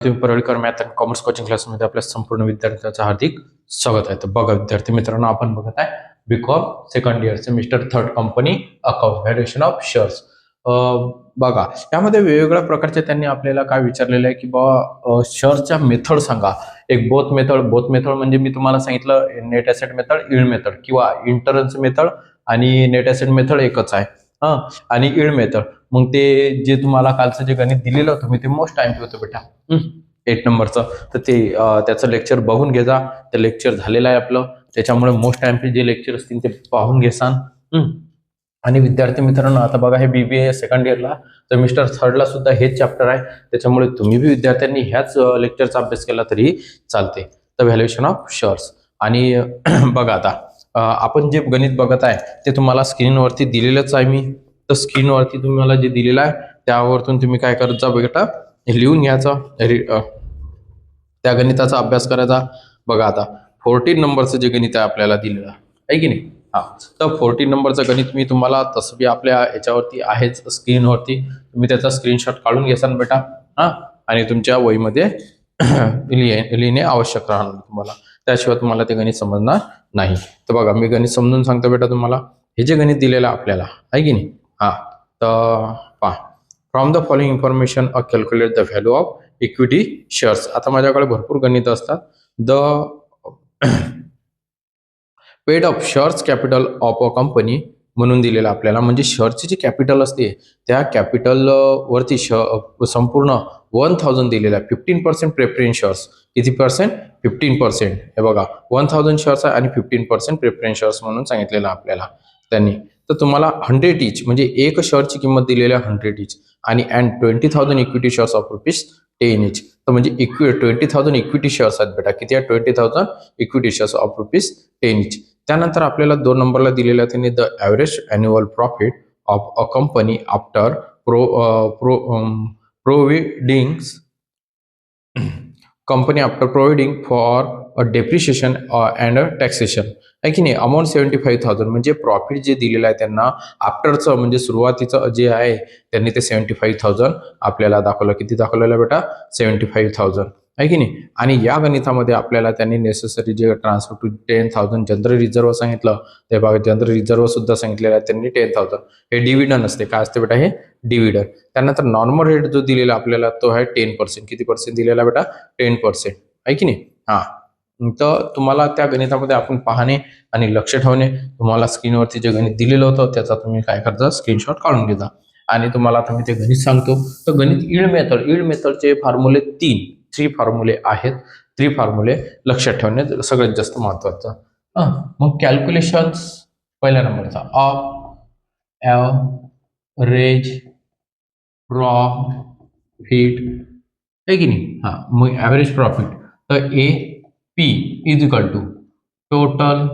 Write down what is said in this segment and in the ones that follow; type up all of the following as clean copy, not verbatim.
तुम्ही Parlikar math and commerce coaching क्लासमध्ये आपल्या संपूर्ण विद्यार्थ्यांचं हार्दिक स्वागत आहे. तर बघा विद्यार्थी मित्रांनो, आपण बघत आहे BCom second year semester third company account valuation of shares. बघा यामध्ये वेगवेगळ्या प्रकारचे त्यांनी आपल्याला काय विचारलेलं आहे की बाबा शेअर्सच्या मेथड सांगा. एक बोथ मेथड म्हणजे मी तुम्हाला सांगितलं net asset method, yield method किंवा इंटरन्स मेथड आणि नेट ॲसेट मेथड एकच आहे. आणि इल्ड मेथड, मग ते जे तुम्हाला कालचं जे गणित दिलेलं होतं मी ते मोस्ट टाइम होतं बेटा 8 नंबरचं, तर ते त्याचं लेक्चर बघून घे जा. ते लेक्चर झालेलं आहे आपलं, त्याच्यामुळे मोस्ट टाइमचे जे लेक्चर असतील ते पाहून घेसान. आणि विद्यार्थी मित्रांनो, आता बघा हे BBA सेकंड इयरला सेमिस्टर थर्डला सुद्धा हेच चॅप्टर आहे, त्याच्यामुळे तुम्ही बी विद्यार्थ्यांनी ह्याच लेक्चरचा अभ्यास केला तरी चालते. तर व्हॅल्युएशन ऑफ शेअर्स. आणि बघा आता आपण जे गणित बघत आहे ते तुम्हाला स्क्रीनवरती दिलेलंच आहे मी. तर स्क्रीनवरती तुम्हाला जे दिलेलं आहे त्यावरतून तुम्ही काय करत जा बेटा, लिहून घ्यायचं, त्या गणिताचा अभ्यास करायचा. बघा आता 14 नंबरचं जे गणित आहे आपल्याला दिलेलं आहे की नाही. तर 14 नंबरचं गणित मी तुम्हाला तसं बी आपल्या याच्यावरती आहेच स्क्रीनवरती, तुम्ही त्याचा स्क्रीनशॉट काढून घ्याल बेटा. आणि तुमच्या वहीमध्ये लिहिणे आवश्यक राहणार तुम्हाला, त्याशिवाय तुम्हाला ते गणित समजणार नाही. तर बघा मी गणित समजून सांगतो बेटा तुम्हाला. हे जे गणित दिलेलं आपल्याला आहे की नाही. तर पहा, from the following information calculate the value of equity shares. आता माझ्याकडे भरपूर गणित असतात. The paid of shares capital of a company म्हणून दिलेलं आपल्याला, म्हणजे शेअरची जी कॅपिटल असते त्या कॅपिटल वरती संपूर्ण 1000 दिलेलं आहे. 15% प्रेफरन्स शेअर्स. किती पर्सेंट? 15%. हे बघा 1000 शेअर्स आहे आणि 15% प्रेफरन्स शेअर्स म्हणून सांगितलेलं आपल्याला त्यांनी. तर तुम्हाला 100 इच म्हणजे एक शेअरची किंमत दिलेली आहे 100 इच, आणि 20,000 इक्विटी शेअर्स ऑफ ₹10 इच. तर म्हणजे 20,000 इक्विटी शेअर्स आहेत बेटा. किती आहे? 20,000 इक्विटी शेअर्स ऑफ ₹10 इच. त्यानंतर आपल्याला 2 नंबरला दिलेला त्यांनी the average annual profit of a company after providing for a depreciation and taxation आहे की नाही. अमाऊंट 75,000 म्हणजे प्रॉफिट जे दिलेलं आहे त्यांना आफ्टरचं, म्हणजे सुरुवातीचं जे आहे त्यांनी ते 75,000 आपल्याला दाखवलं. किती दाखवलेलं बेटा? 75,000 आहे की नाही. आणि या गणितामध्ये आपल्याला त्यांनी नेसेसरी जे ट्रान्सफर टू 10,000 जनरल रिझर्व्ह सांगितलं, ते बघा जनरल रिझर्व्ह सुद्धा सांगितलेलं आहे त्यांनी 10,000. हे डिव्हिडंड असते. काय असते बेटा? हे डिव्हिडंड. त्यानंतर नॉर्मल रेट जो दिलेला आपल्याला तो आहे 10%. किती पर्सेंट दिलेला बेटा? 10% आहे की नाही. तर तुम्हाला त्या गणितामध्ये आपण पाहणे आणि लक्ष ठेवणे. तुम्हाला स्क्रीनवरती जे गणित दिलेलं होतं त्याचा तुम्ही काय करता, स्क्रीनशॉट काढून घेता. आणि तुम्हाला आता मी ते गणित सांगतो. तर गणित इल्ड मेथडचे फॉर्म्युले 3 फॉर्म्युले आहेत. 3 फॉर्म्युले लक्षात ठेवणे सगळ्यात जास्त महत्वाचं. मग कॅल्क्युलेशन्स पहिल्या नंबरचा ॲव्हरेज प्रॉफिट आहे की नाही. मग ॲव्हरेज प्रॉफिट, तर AP is equal to total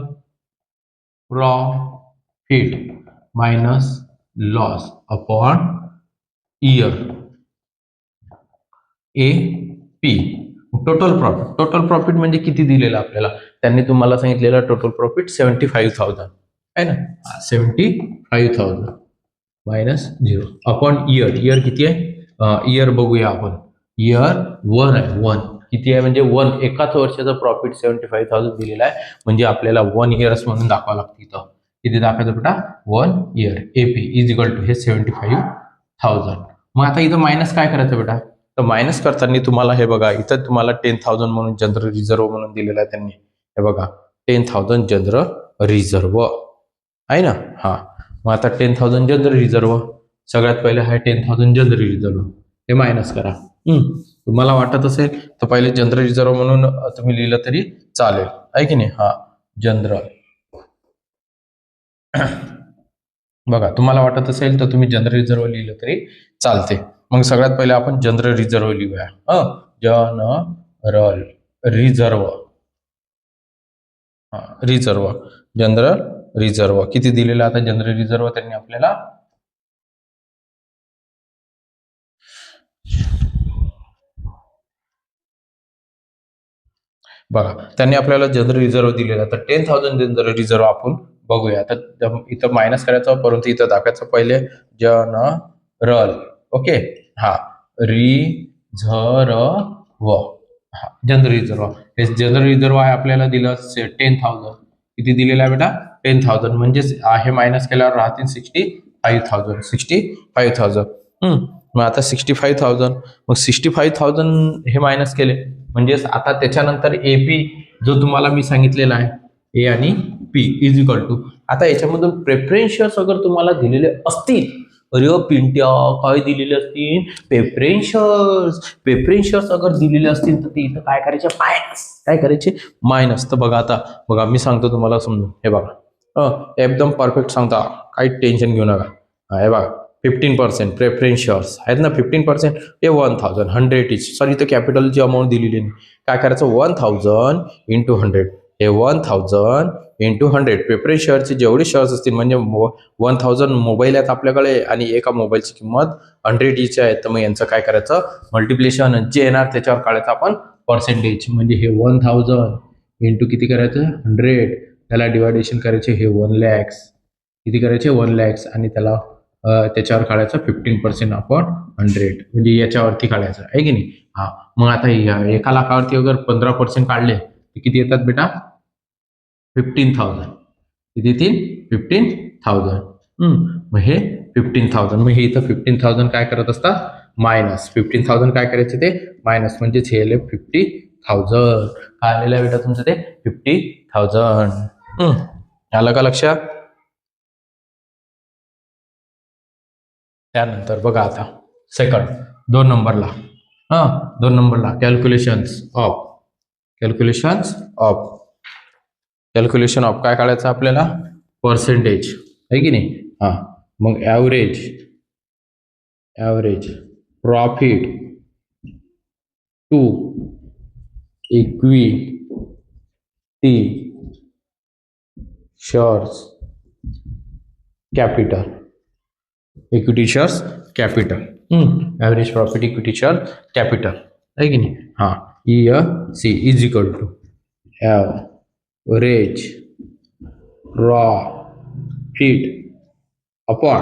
profit minus loss upon year. AP total profit म्हणजे किती दिलेलं आपल्याला, त्यांनी तुम्हाला सांगितलेलं टोटल प्रॉफिट 75,000 आहे ना. 75,000 मायनस 0 अपॉन इयर किती आहे. इयर बघूया आपण. इयर 1 आहे. 1 किती आहे म्हणजे 1 एकाच वर्षाचा प्रॉफिट 75,000 दिलेला आहे, म्हणजे आपल्याला 1 इयर्स म्हणून दाखवावं लागतं. इथं किती दाखवायचं बेटा? 1 year. AP is equal to हे 75,000. मग आता इथं मायनस काय करायचं बेटा? तर मायनस करताना तुम्हाला हे बघा, इथं तुम्हाला 10,000 म्हणून जनरल रिझर्व्ह म्हणून दिलेलं आहे त्यांनी. हे बघा 10,000 जनरल रिझर्व्ह आहे ना. मग आता 10,000 जनरल रिझर्व्ह, सगळ्यात पहिले आहे 10,000 जनरल रिझर्व्ह, हे मायनस करा. तुम्हाला वाटत असेल तर पहिले जनरल रिझर्व्ह म्हणून तुम्ही लिहिलं तरी चालेल आहे की नाही. जनरल बघा तुम्हाला वाटत असेल तर तुम्ही जनरल रिझर्व्ह लिहिलं तरी चालते. मग सगळ्यात पहिले आपण जनरल रिझर्व्ह लिहूया. जनरल रिझर्व्ह जनरल रिझर्व्ह किती दिलेलं आता जनरल रिझर्व्ह त्यांनी आपल्याला? बघा त्यांनी आपल्याला जनरल रिझर्व्ह दिलेला, तर 10,000 जनरल रिझर्व्ह आपण बघूया. तर इथं मायनस करायचं, परंतु इथं दाखवायचं पहिले जनरल. ओके. रिझर्व्ह व जनरल रिझर्व्ह, हे जनरल रिझर्व्ह आहे आपल्याला दिलं 10,000. किती दिलेलं आहे बेटा? 10,000. म्हणजेच हे मायनस केल्यावर राहतील 65,000. 65,000. मग आता 65,000, मग 65,000 हे मायनस केले, म्हणजेच आता त्याच्यानंतर एपी जो तुम्हाला मी सांगितलेला आहे, ए आणि पी इज इक्वल टू, आता याच्यामधून प्रेफरन्स शेअर्स अगर तुम्हाला दिलेले असतील, अरे पिंट्या काय दिलेले असतील? प्रेफरन्स अगर दिलेले असतील तर ते इथं काय करायचे? मायनस. काय करायचे? मायनस. तर बघा आता, बघा मी सांगतो तुम्हाला समजून, हे बघा एकदम परफेक्ट सांगता, काही टेन्शन घेऊ नका. हे बघा 15% प्रेफरन्स शेअर्स आहेत ना, 15%, हे 1,000 100 इज, सॉरी इथं कॅपिटलची अमाऊंट दिलेली नाही. काय करायचं? 1,000 इंटू 100, हे 1,000 इंटू 100. प्रेफरन्स शेअरचे जेवढे शेअर्स असतील, म्हणजे 1,000 मोबाईल आहेत आपल्याकडे आणि एका मोबाईलची किंमत 100 इच आहे, तर मग यांचं काय करायचं? मल्टिप्लिकेशन जे येणार त्याच्यावर काढायचं आपण पर्सेंटेज. म्हणजे हे 1,000 इंटू किती करायचं? 100, त्याला डिवायडेशन करायचे, हे 1,00,000. किती करायचे? 1,00,000. आणि त्याला त्याच्यावर काढायचं 15% अपॉन 100, म्हणजे याच्यावरती काढायचं आहे की नाही? हा, मग आता एका लाखावरती अगर 15% काढले तर किती येतात बेटा? 15,000. किती येतील? 15,000. मग हे 15,000, मग हे इथं 15,000 काय करत असतात? मायनस. 15,000 काय करायचे? ते मायनस, म्हणजेच हे 50,000. काय आलेलं आहे बेटा तुमचं? ते 50,000. आलं का लक्षात? त्यानंतर बघा आता सेकंड, 2 नंबरला, 2 नंबरला कॅल्क्युलेशन ऑफ काय काढायचं आपल्याला? पर्सेंटेज, आहे की नाही? हा, मग average profit to equity shares capital. Equity shares capital, average profit equity share capital, आहे की नाही? हां, C is equal to average profit upon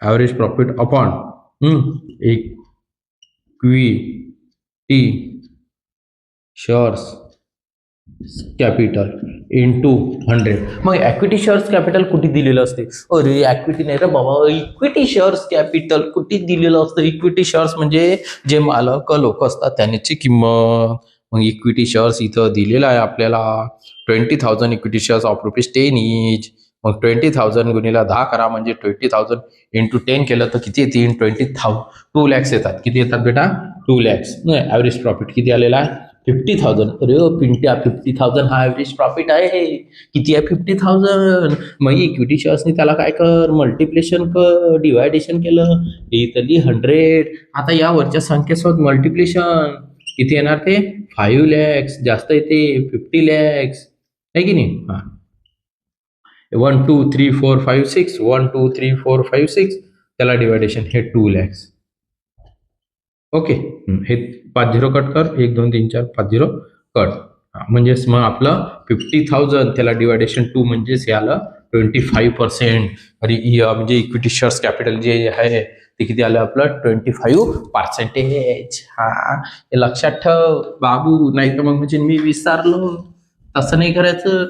average profit upon equity shares capital into 100. मग इक्विटी शेअर्स कॅपिटल कुठे दिलेलं असते? अरे equity नाही रे बाबा, इक्विटी शेअर्स कॅपिटल कुठे दिलेलं असतं? इक्विटी शेअर्स म्हणजे जे मालक लोक असतात त्यांची किंमत. मग इक्विटी शेअर्स इथं दिलेला आहे आपल्याला 20,000 इक्विटी शेअर्स ऑफ ₹10 इच. मग 20,000 गुणिला 10 करा, म्हणजे 20,000 इंटू 10 केलं तर किती येतील? 2 लॅक्स येतात. किती येतात बेटा? 2 लॅक्स. ॲव्हरेज प्रॉफिट किती आलेला आहे? 50,000. अरे पिंट्या, 50,000 हा ॲव्हरेज प्रॉफिट आहे. किती आहे? 50,000. मग इक्विटी शेअर्सनी त्याला काय कर? मल्टिप्लिकेशन कर, डिवायडेशन केलं, इथली 100. आता या वरच्या संख्येसोबत मल्टिप्लिकेशन किती येणार? ते 5 लॅक्स. जास्त येते 50 लॅक्स, आहे की नाही? हा, 1 2 3 4 5 6, 1 2 3 4 5 6, त्याला डिवायडेशन हे 2 लॅक्स. ओके, हे 5 झिरो कट कर, 1 2 3 4 5 झिरो कट. म्हणजेच मग आपलं 50,000 त्याला डिवायडेशन 2, म्हणजेच हे आलं 25%. अरे म्हणजे इक्विटी शेअर्स कॅपिटल जे आहे ते किती आलं आपलं? 25%. हा, हे लक्षात ठेव बाबू, नाही तर मग म्हणजे मी विसरलो. तसं नाही करायचं.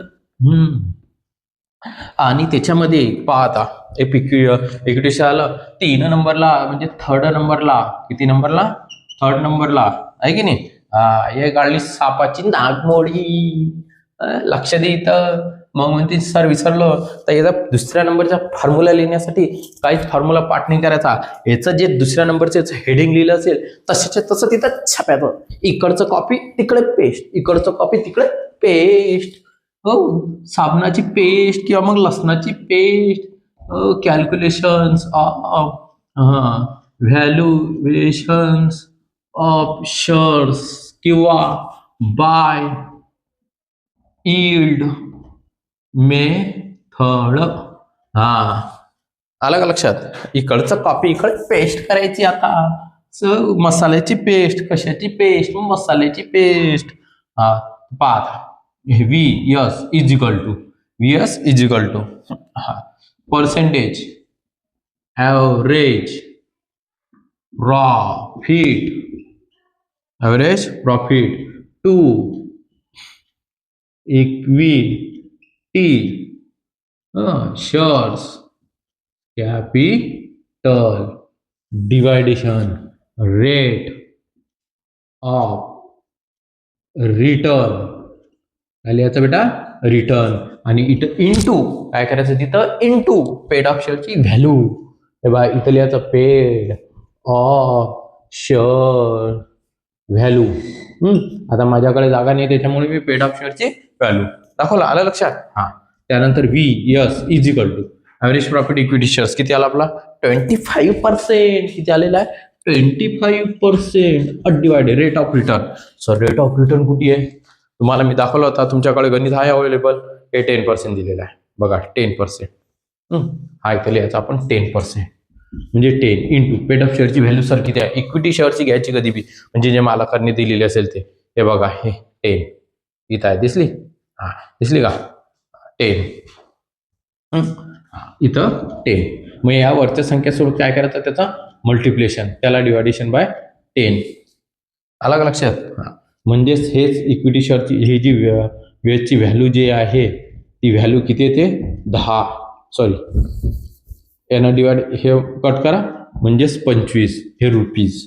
आणि त्याच्यामध्ये पहा आता इक्विटी शेअर आलं 3 नंबरला, म्हणजे 3rd नंबरला. किती नंबरला? 3rd नंबरला, आहे की नाही? हे गाडली सापाची नागमोडी. लक्ष दे इथं. मग म्हणते सर विसरलो, तर याचा दुसऱ्या नंबरचा फॉर्म्युला लिहिण्यासाठी काहीच फॉर्म्युला पाठ नाही करायचा. याचं जे दुसऱ्या नंबरचं हेडिंग लिहिलं असेल तसंच्या तसं तिथं छापायचं. इकडचं कॉपी तिकडे पेस्ट, इकडचं कॉपी तिकडे पेस्ट. हो, साबणाची पेस्ट किंवा मग लसणाची paste. Calculations of valuations of shares किंवा बाय यील्ड मेथड. हा, आलं का लक्षात? इकडचं कॉपी इकडे पेस्ट करायची. आता मसाल्याची पेस्ट, कशाची पेस्ट? मसाल्याची पेस्ट. हा, पहा VS is equal to percentage average profit average profit to equity shares capital division rate of return. काय लिहायचं बेटा? रिटर्न. आणि इथं इंटू काय करायचं? तिथं इंटू पेड ऑफ शेअरची व्हॅल्यू. हे बा इथं लिहायचं पेड ऑफ शेअर व्हॅल्यू. आता माझ्याकडे जागा नाही त्याच्यामुळे मी पेड ऑफ शेअरची व्हॅल्यू दाखवलं. आलं लक्षात? हा. त्यानंतर VS is equal to average profit equity shares किती आला आपला? 25%. किती आलेला आहे? 25% divided rate of return. Sir rate of return कुठे आहे? तुम्हाला मी दाखवलं होता. तुमच्याकडे गणित आहे अवेलेबल. हे 10% दिलेलं आहे बघा. 10%. हा इथं लिहायचा आपण 10%. म्हणजे 10 इंटू पेड ऑफ शेअरची व्हॅल्यू सर किती आहे? इक्विटी शेअरची घ्यायची कधी बी, म्हणजे जे मालकांनी दिलेले असेल ते. हे बघा हे 10 इथं आहे. दिसली? हा दिसली का? 10. इथं 10. मग या वरच्या संख्यासोबत काय करायचं? त्याचा मल्टिप्लिकेशन, त्याला डिवायडेशन बाय 10. आला का लक्षात? हा. म्हणजेच हेच इक्विटी शेअरची ही जी वेळची व्हॅल्यू जी आहे ती व्हॅल्यू किती येते? 10. सॉरी यानं डिवाइड हे कट करा म्हणजेच 25. हे रुपीज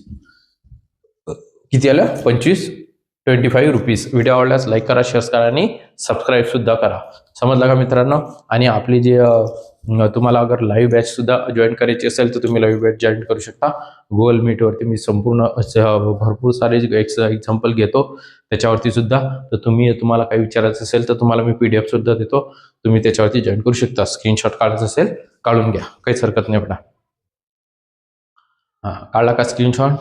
किती आलं? 25 रुपीज. व्हिडिओ आवडल्यास लाईक करा, शेअर करा आणि सबस्क्राईब सुद्धा करा. समजलं का मित्रांनो? आणि आपली जे तुम्हाला अगर लाईव्ह बॅच सुद्धा जॉईन करायची असेल तर तुम्ही लाईव्ह बॅच जॉईन करू शकता. गुगल मीटवरती मी संपूर्ण भरपूर सारे एक्झाम्पल घेतो त्याच्यावरती सुद्धा. तर तुम्हाला काही विचारायचं असेल तर तुम्हाला मी PDF सुद्धा देतो. तुम्ही त्याच्यावरती जॉईन करू शकता. स्क्रीनशॉट काढायचं असेल काढून घ्या, काहीच हरकत नाही बेटा. हा काढला का स्क्रीनशॉट?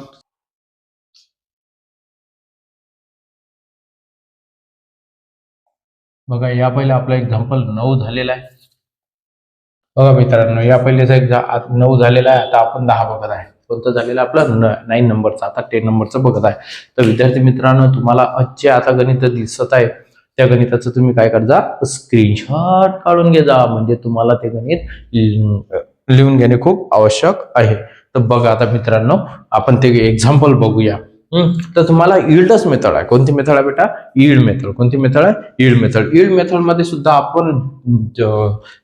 बघा या पहिले आपला एक्झाम्पल 9 झालेला आहे. बघा मित्रांनो या पहिलेचा 9 झालेला आहे. आता आपण 10 बघत आहे. कोणतं झालेलं आपलं? 9 नंबरचा. आता 10 नंबरचं बघत आहे. तर विद्यार्थी मित्रांनो तुम्हाला जे आता गणित दिसत आहे त्या गणिताचं तुम्ही काय करजा? स्क्रीनशॉट काढून घे जा. म्हणजे तुम्हाला ते गणित लिहून घेणे खूप आवश्यक आहे. तर बघा आता मित्रांनो आपण ते एक्झाम्पल बघूया. तर तुम्हाला यील्डच मेथड आहे. कोणती मेथड आहे बेटा? Yield method. कोणती मेथड आहे? Yield method. यील्ड मेथड मध्ये सुद्धा आपण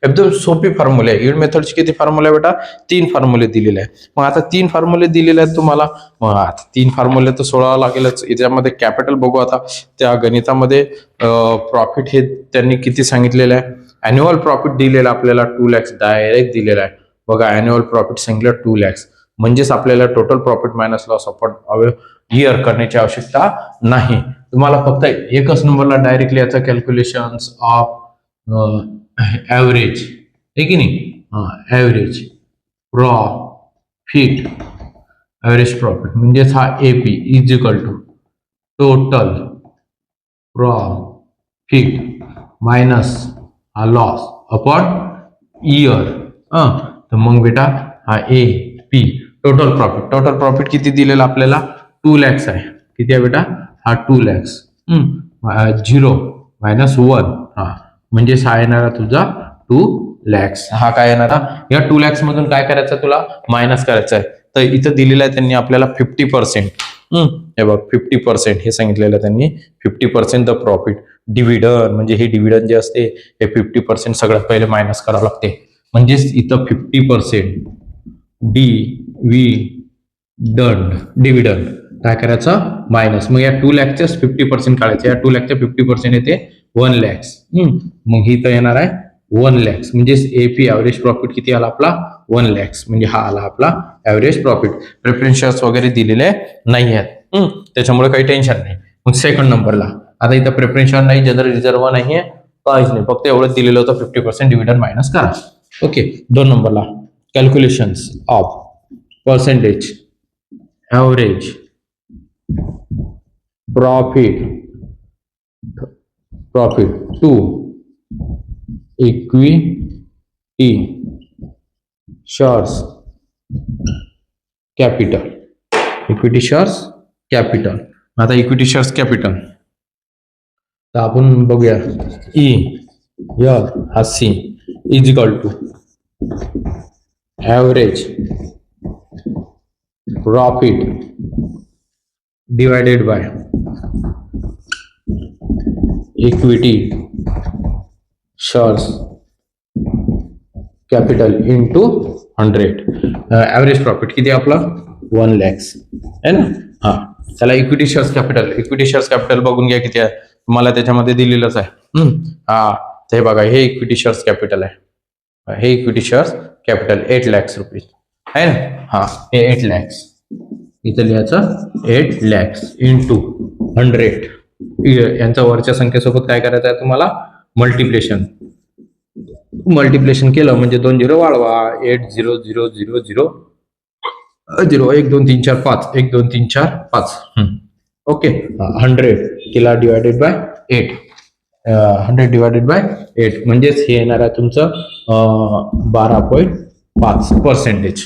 एकदम सोपी फॉर्म्युले आहे. यील्ड मेथडचे किती फॉर्म्युले बेटा? 3 फॉर्म्युले दिलेले आहे. मग आता 3 फॉर्म्युले दिलेले आहेत तुम्हाला. मग आता 3 फॉर्म्युले तर सोडावं लागेलच. याच्यामध्ये कॅपिटल बघू आता. त्या गणितामध्ये प्रॉफिट हे त्यांनी किती सांगितलेलं आहे? अॅन्युअल प्रॉफिट दिलेलं आपल्याला 2 lakhs डायरेक्ट दिलेला आहे. बघा अॅन्युअल प्रॉफिट सांगितलं 2 lakhs. म्हणजेच आपल्याला total profit minus loss upon year करण्याची आवश्यकता नाही. तुम्हाला फक्त एकच नंबरला डायरेक्टली याचं कॅल्क्युलेशन ऑफ ॲव्हरेज आहे की नाही? Average profit. ॲव्हरेज प्रॉफिट म्हणजेच हा AP is equal to total profit minus हा लॉस अपॉन इयर. तर मग बेटा हा AP total profit. Total profit किती दिलेला आपल्याला? 2 lakhs आहे. किती आहे बेटा? हा 2 lakhs. 0 मायनस 1 हा म्हणजेच हा येणारा तुझा 2 lakhs. हा काय येणारा? या 2 lakhs मधून काय करायचं तुला? मायनस करायचं आहे. तर इथं दिलेलं आहे त्यांनी आपल्याला 50%. हे बघ 50% हे सांगितलेलं आहे त्यांनी. 50% द प्रॉफिट. डिव्हिडंड म्हणजे हे डिव्हिडंड जे असते हे 50% सगळ्यात पहिले मायनस करावं लागते. म्हणजेच इथं 50% डिव्हिडंड काय करायचं? मायनस. मग या 2 lakhचे 50% काढायचे. या 2 lakhचे 50% येते 1 lakhs. मग ही तर येणार आहे 1 lakhs. म्हणजेच AP ॲव्हरेज प्रॉफिट किती आला आपला? 1 lakhs. म्हणजे हा आला आपला ॲव्हरेज प्रॉफिट. प्रेफरन्स शेअर्स वगैरे दिलेले नाही आहेत. त्याच्यामुळे काही टेन्शन नाही. मग सेकंड नंबरला आता इथं प्रेफरन्स शेअर नाही, जनरल रिझर्व्ह नाहीये, काहीच नाही. फक्त एवढं दिलेलं होतं 50% डिव्हिडंड मायनस करा. ओके. 2 नंबरला calculations of percentage average profit to equity shares capital. Equity shares capital. आता इक्विटी शेअर्स कॅपिटल तर आपण बघूया. ERC is equal to average profit divided by equity shares capital into 100. Average profit किती आपला 1 lakhs आहे ना. हा, त्याला इक्विटी शेअर्स कॅपिटल बघून घ्या किती आहे, तुम्हाला त्याच्यामध्ये दिलेलंच आहे. हा, ते बघा, हे इक्विटी शेअर्स कॅपिटल आहे. हे equity shares capital 8 lakhs rupees आहे ना. हा, हे 8 lakhs इथं लिहायचं 8 lakhs इंटू 100. यांच्या वरच्या संख्येसोबत काय करायचं आहे तुम्हाला, मल्टिप्लेशन केलं म्हणजे 2 0 वाढवा. 8 0 0 0 0 0 1 2 3 4 5 1 2 3 4 5. ओके, 100 केला डिवायडेड बाय 8. 100 डिवायडेड बाय 8 म्हणजेच हे येणार आहे तुमचं 12.5%.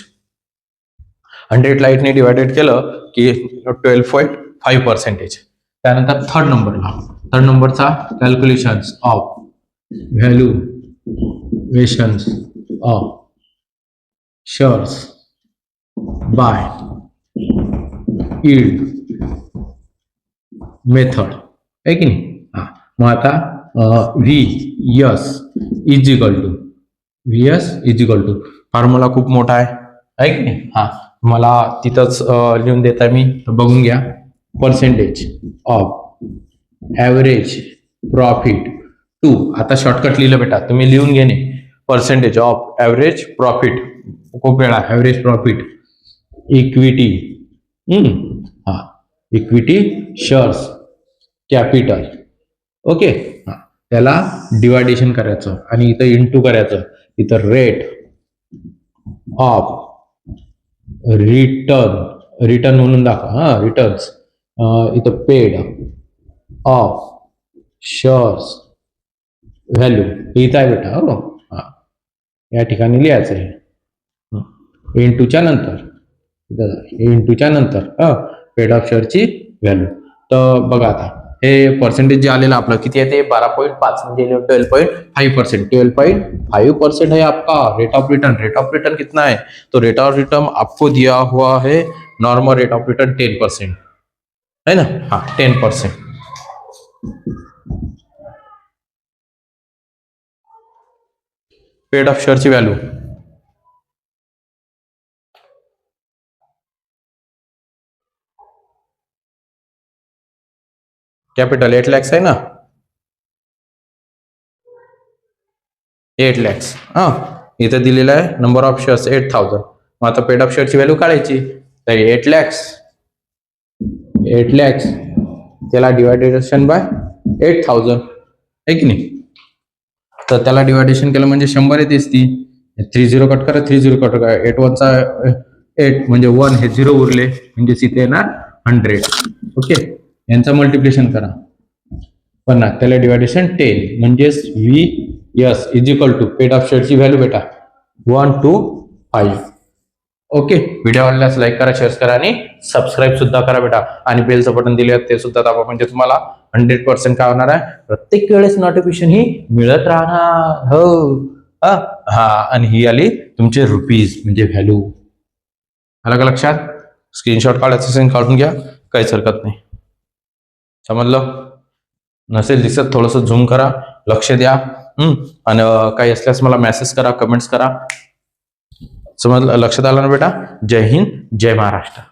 100 ला 8 ने डिवायडेड केलं की 12.5%. त्यानंतर थर्ड नंबरचा calculations of valuations of shares by yield method आहे की नाही. हा, मग आता V S is equal to formula खूप मोठा आहे की नाही. हा, मला तिथंच लिहून देता मी, बघून घ्या. Percentage of average profit to, आता शॉर्टकट लिहिलं बेटा, तुम्ही लिहून घेणे. पर्सेंटेज ऑफ ॲव्हरेज प्रॉफिट, खूप वेळा ॲव्हरेज प्रॉफिट इक्विटी, हा, इक्विटी शेअर्स कॅपिटल. ओके, हा, त्याला डिवायडेशन करायचं आणि इथं इंटू करायचं. इथं रेट ऑफ रिटर्न म्हणून दाखवा. हा, रिटर्न्स इथं पेड ऑफ शेअर्स व्हॅल्यू इथं आहे बेटा. हो, हा, या ठिकाणी लिहायचं आहे. इंटूच्या नंतर पेड ऑफ शेअरची व्हॅल्यू. तर बघा आता हे पर्सेंटेज जे आलेलं आपलं किती आहे ते 12.5 म्हणजे 12.5%. 12.5% है आपका रेट ऑफ रिटर्न कितना है, तो रेट ऑफ रिटर्न आपको दिया हुआ है नॉर्मल रेट ऑफ रिटर्न 10% है ना. हाँ, 10%. पेड ऑफ शेअरची व्हॅल्यू कॅपिटल 8 lakhs आहे ना. 8 lakhs. हा, इथं दिलेलं आहे नंबर ऑफ शेअर्स 8000. मग आता पेड ऑफ शेअरची व्हॅल्यू काढायची. तर 8 lakhs त्याला डिवायडेशन बाय 8000 आहे की नाही. तर त्याला डिवायडेशन केलं म्हणजे 100 येतेच ती. 3 0 कट करा, 3 0 कट करा. 8 1 चा 8 म्हणजे 1 हे 0 उरले म्हणजे इथे येणार 100. ओके, यांचं मल्टिप्लिकेशन करा 50, त्याला डिवायडेशन 10 म्हणजेच V S is equal to paid off शेअरची व्हॅल्यू बेटा 1 to 5. ओके, व्हिडिओ आवडल्यास लाईक करा, शेअर करा आणि सबस्क्राईब सुद्धा करा बेटा. आणि बेलचं बटन दिले ते सुद्धा दाबा म्हणजे तुम्हाला 100% काय होणार आहे, प्रत्येक वेळेस नोटिफिकेशन ही मिळत राहणार. हो, हा, आणि ही आली तुमचे रुपीज म्हणजे व्हॅल्यू. आलं का लक्षात? स्क्रीनशॉट काढायचं काढून घ्या, काहीच हरकत नाही. समजलं नसेल दिसत थोडंसं झूम करा, लक्ष द्या. आणि काही असल्यास मला मेसेज करा, कमेंट्स करा. समजलं, लक्षात आलं ना बेटा? जय हिंद, जय महाराष्ट्र.